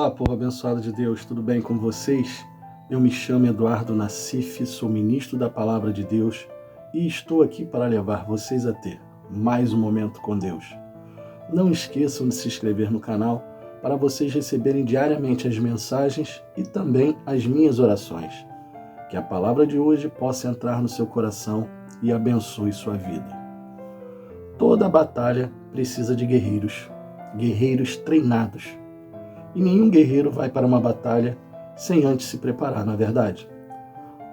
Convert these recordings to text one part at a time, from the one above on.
Olá, povo abençoado de Deus, tudo bem com vocês? Eu me chamo Eduardo Nassif, sou ministro da Palavra de Deus e estou aqui para levar vocês a ter mais um momento com Deus. Não esqueçam de se inscrever no canal para vocês receberem diariamente as mensagens e também as minhas orações. Que a palavra de hoje possa entrar no seu coração e abençoe sua vida. Toda batalha precisa de guerreiros treinados. E nenhum guerreiro vai para uma batalha sem antes se preparar, não é verdade?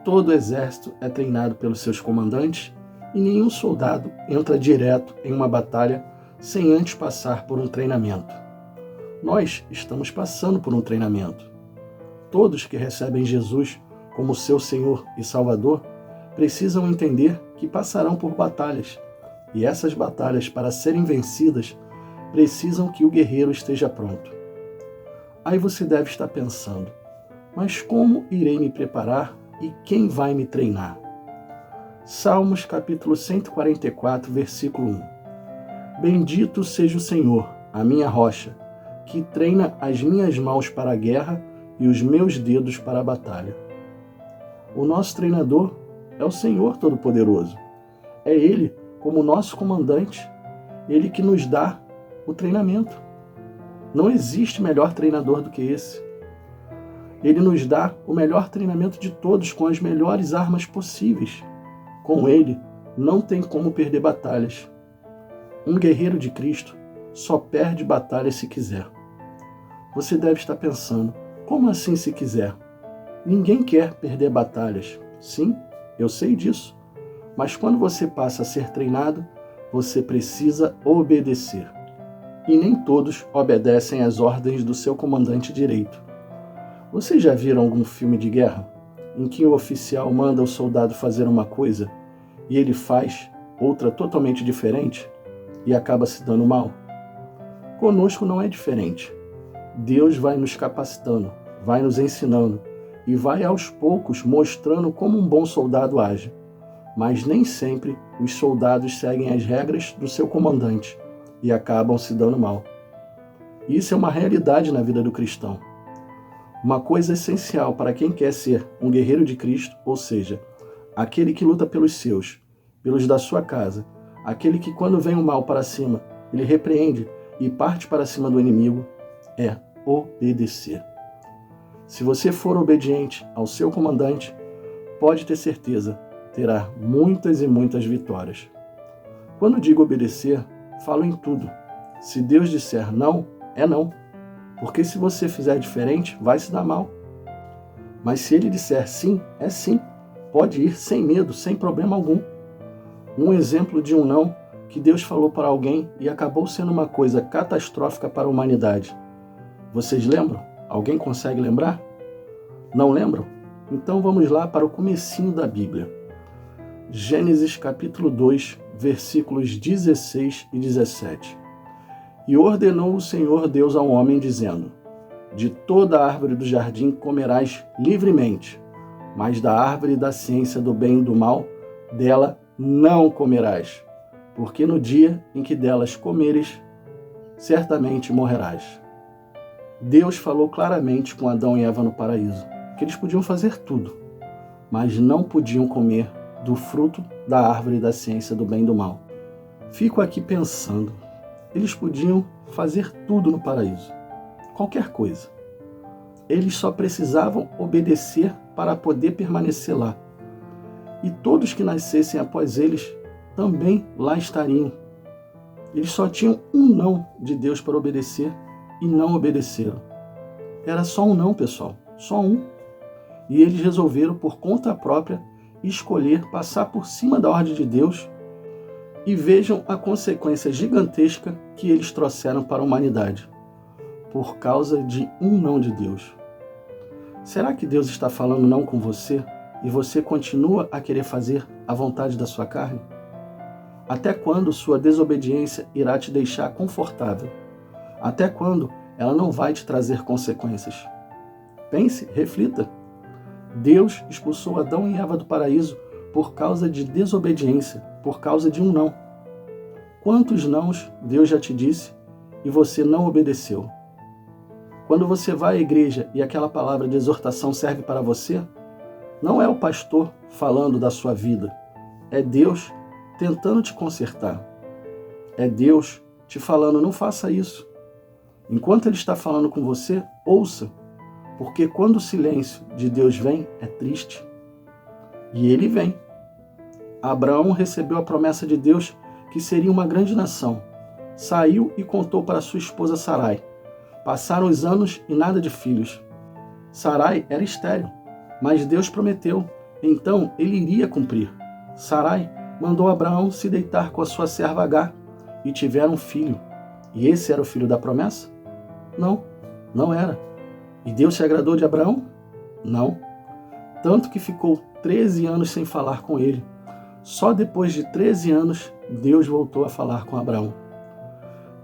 Todo exército é treinado pelos seus comandantes e nenhum soldado entra direto em uma batalha sem antes passar por um treinamento. Nós estamos passando por um treinamento. Todos que recebem Jesus como seu Senhor e Salvador precisam entender que passarão por batalhas. E essas batalhas, para serem vencidas, precisam que o guerreiro esteja pronto. Aí você deve estar pensando, mas como irei me preparar e quem vai me treinar? Salmos capítulo 144, versículo 1. Bendito seja o Senhor, a minha rocha, que treina as minhas mãos para a guerra e os meus dedos para a batalha. O nosso treinador é o Senhor Todo-Poderoso. É Ele, como nosso comandante, Ele que nos dá o treinamento. Não existe melhor treinador do que esse. Ele nos dá o melhor treinamento de todos com as melhores armas possíveis. Com ele, não tem como perder batalhas. Um guerreiro de Cristo só perde batalhas se quiser. Você deve estar pensando, como assim se quiser? Ninguém quer perder batalhas. Sim, eu sei disso. Mas quando você passa a ser treinado, você precisa obedecer. E nem todos obedecem às ordens do seu comandante direito. Vocês já viram algum filme de guerra em que o oficial manda o soldado fazer uma coisa e ele faz outra totalmente diferente e acaba se dando mal? Conosco não é diferente. Deus vai nos capacitando, vai nos ensinando e vai aos poucos mostrando como um bom soldado age. Mas nem sempre os soldados seguem as regras do seu comandante e acabam se dando mal. Isso é uma realidade na vida do cristão. Uma coisa essencial para quem quer ser um guerreiro de Cristo, ou seja, aquele que luta pelos seus, pelos da sua casa, aquele que quando vem o mal para cima, ele repreende e parte para cima do inimigo, é obedecer. Se você for obediente ao seu comandante, pode ter certeza, terá muitas e muitas vitórias. Quando digo obedecer, falo em tudo. Se Deus disser não, é não. Porque se você fizer diferente, vai se dar mal. Mas se Ele disser sim, é sim. Pode ir sem medo, sem problema algum. Um exemplo de um não que Deus falou para alguém e acabou sendo uma coisa catastrófica para a humanidade. Vocês lembram? Alguém consegue lembrar? Não lembram? Então vamos lá para o comecinho da Bíblia. Gênesis capítulo 2, versículos 16 e 17. E ordenou o Senhor Deus ao homem, dizendo: de toda a árvore do jardim comerás livremente, mas da árvore da ciência do bem e do mal, dela não comerás, porque no dia em que delas comeres, certamente morrerás. Deus falou claramente com Adão e Eva no paraíso, que eles podiam fazer tudo, mas não podiam comer do fruto da árvore da ciência do bem e do mal. Fico aqui pensando, eles podiam fazer tudo no paraíso, qualquer coisa. Eles só precisavam obedecer para poder permanecer lá. E todos que nascessem após eles também lá estariam. Eles só tinham um não de Deus para obedecer e não obedeceram. Era só um não, pessoal, só um. E eles resolveram por conta própria escolher passar por cima da ordem de Deus e vejam a consequência gigantesca que eles trouxeram para a humanidade, por causa de um não de Deus. Será que Deus está falando não com você e você continua a querer fazer a vontade da sua carne? Até quando sua desobediência irá te deixar confortável? Até quando ela não vai te trazer consequências? Pense, reflita. Deus expulsou Adão e Eva do paraíso por causa de desobediência, por causa de um não. Quantos nãos Deus já te disse e você não obedeceu? Quando você vai à igreja e aquela palavra de exortação serve para você, não é o pastor falando da sua vida, é Deus tentando te consertar. É Deus te falando, não faça isso. Enquanto Ele está falando com você, ouça, porque quando o silêncio de Deus vem, é triste. E ele vem. Abraão recebeu a promessa de Deus que seria uma grande nação. Saiu e contou para sua esposa Sarai. Passaram os anos e nada de filhos. Sarai era estéril, mas Deus prometeu, então ele iria cumprir. Sarai mandou Abraão se deitar com a sua serva Agar e tiveram um filho. E esse era o filho da promessa? Não, não era. E Deus se agradou de Abraão? Não. Tanto que ficou 13 anos sem falar com ele. Só depois de 13 anos, Deus voltou a falar com Abraão.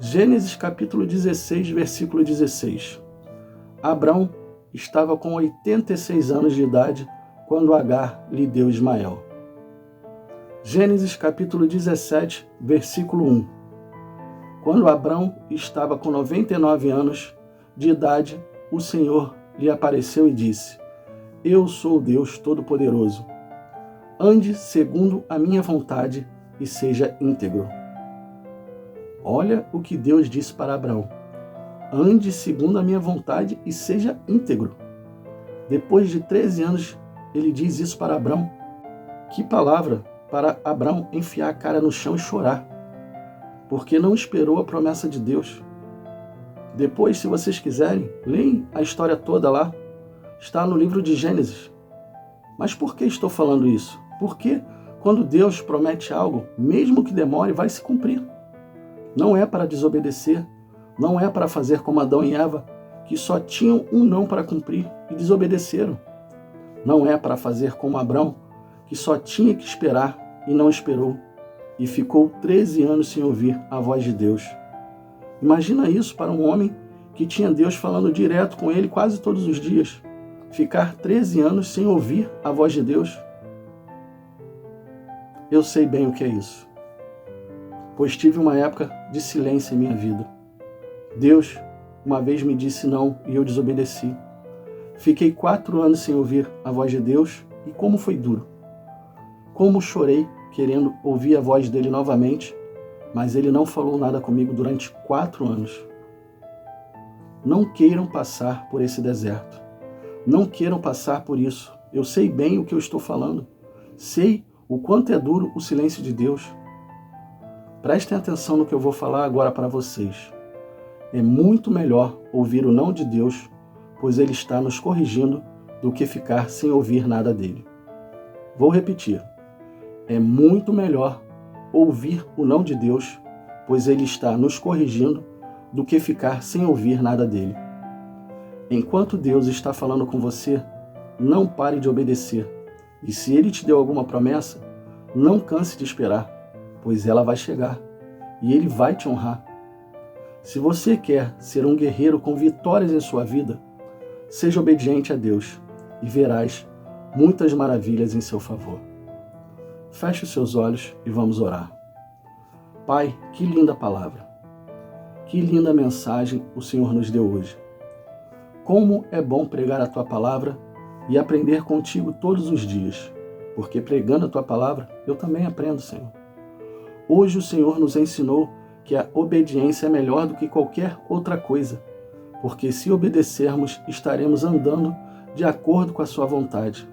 Gênesis capítulo 16, versículo 16. Abraão estava com 86 anos de idade quando Agar lhe deu Ismael. Gênesis capítulo 17, versículo 1. Quando Abraão estava com 99 anos de idade, o Senhor lhe apareceu e disse: Eu sou o Deus Todo-Poderoso. Ande segundo a minha vontade e seja íntegro. Olha o que Deus disse para Abraão. Ande segundo a minha vontade e seja íntegro. Depois de 13 anos, ele diz isso para Abraão. Que palavra para Abraão enfiar a cara no chão e chorar, porque não esperou a promessa de Deus. Depois, se vocês quiserem, leem a história toda lá. Está no livro de Gênesis. Mas por que estou falando isso? Porque quando Deus promete algo, mesmo que demore, vai se cumprir. Não é para desobedecer, não é para fazer como Adão e Eva, que só tinham um não para cumprir e desobedeceram. Não é para fazer como Abraão, que só tinha que esperar e não esperou, e ficou 13 anos sem ouvir a voz de Deus. Imagina isso para um homem que tinha Deus falando direto com ele quase todos os dias. Ficar 13 anos sem ouvir a voz de Deus. Eu sei bem o que é isso, pois tive uma época de silêncio em minha vida. Deus uma vez me disse não e eu desobedeci. Fiquei 4 anos sem ouvir a voz de Deus e como foi duro. Como chorei querendo ouvir a voz dele novamente, mas ele não falou nada comigo durante 4 anos. Não queiram passar por esse deserto. Não queiram passar por isso. Eu sei bem o que eu estou falando. Sei o quanto é duro o silêncio de Deus. Prestem atenção no que eu vou falar agora para vocês. É muito melhor ouvir o não de Deus, pois Ele está nos corrigindo, do que ficar sem ouvir nada dele. Vou repetir. É muito melhor ouvir o não de Deus, pois Ele está nos corrigindo, do que ficar sem ouvir nada dele. Enquanto Deus está falando com você, não pare de obedecer. E se Ele te deu alguma promessa, não canse de esperar, pois ela vai chegar e Ele vai te honrar. Se você quer ser um guerreiro com vitórias em sua vida, seja obediente a Deus e verás muitas maravilhas em seu favor. Feche os seus olhos e vamos orar. Pai, que linda palavra. Que linda mensagem o Senhor nos deu hoje. Como é bom pregar a Tua palavra e aprender contigo todos os dias, porque pregando a Tua palavra, eu também aprendo, Senhor. Hoje o Senhor nos ensinou que a obediência é melhor do que qualquer outra coisa, porque se obedecermos, estaremos andando de acordo com a Sua vontade.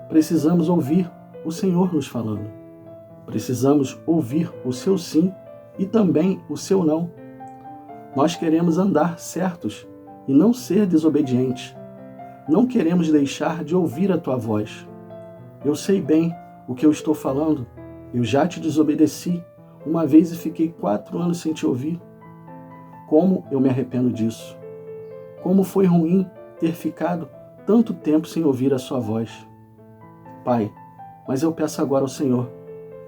Precisamos ouvir o Senhor nos falando. Precisamos ouvir o Seu sim e também o Seu não. Nós queremos andar certos e não ser desobedientes. Não queremos deixar de ouvir a Tua voz. Eu sei bem o que eu estou falando. Eu já te desobedeci uma vez e fiquei 4 anos sem te ouvir. Como eu me arrependo disso. Como foi ruim ter ficado tanto tempo sem ouvir a Sua voz. Pai, mas eu peço agora ao Senhor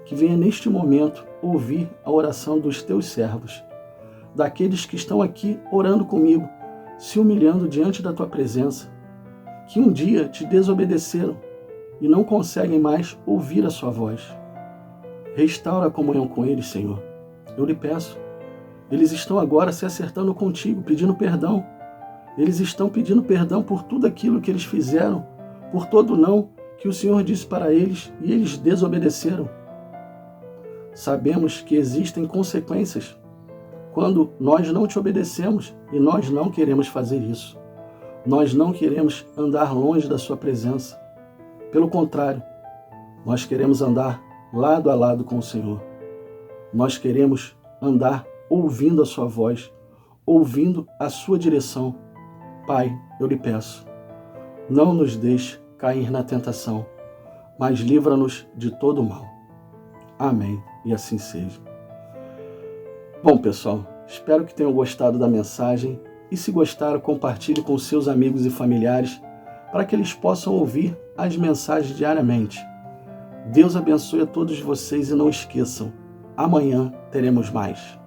que venha neste momento ouvir a oração dos Teus servos, daqueles que estão aqui orando comigo, se humilhando diante da Tua presença, que um dia te desobedeceram e não conseguem mais ouvir a Sua voz. Restaura a comunhão com eles, Senhor. Eu lhe peço. Eles estão agora se acertando contigo, pedindo perdão. Eles estão pedindo perdão por tudo aquilo que eles fizeram, por todo o não que o Senhor disse para eles e eles desobedeceram. Sabemos que existem consequências quando nós não te obedecemos e nós não queremos fazer isso. Nós não queremos andar longe da sua presença. Pelo contrário, nós queremos andar lado a lado com o Senhor. Nós queremos andar ouvindo a sua voz, ouvindo a sua direção. Pai, eu lhe peço, não nos deixe cair na tentação, mas livra-nos de todo o mal. Amém, e assim seja. Bom, pessoal, espero que tenham gostado da mensagem e se gostaram, compartilhe com seus amigos e familiares para que eles possam ouvir as mensagens diariamente. Deus abençoe a todos vocês e não esqueçam, amanhã teremos mais.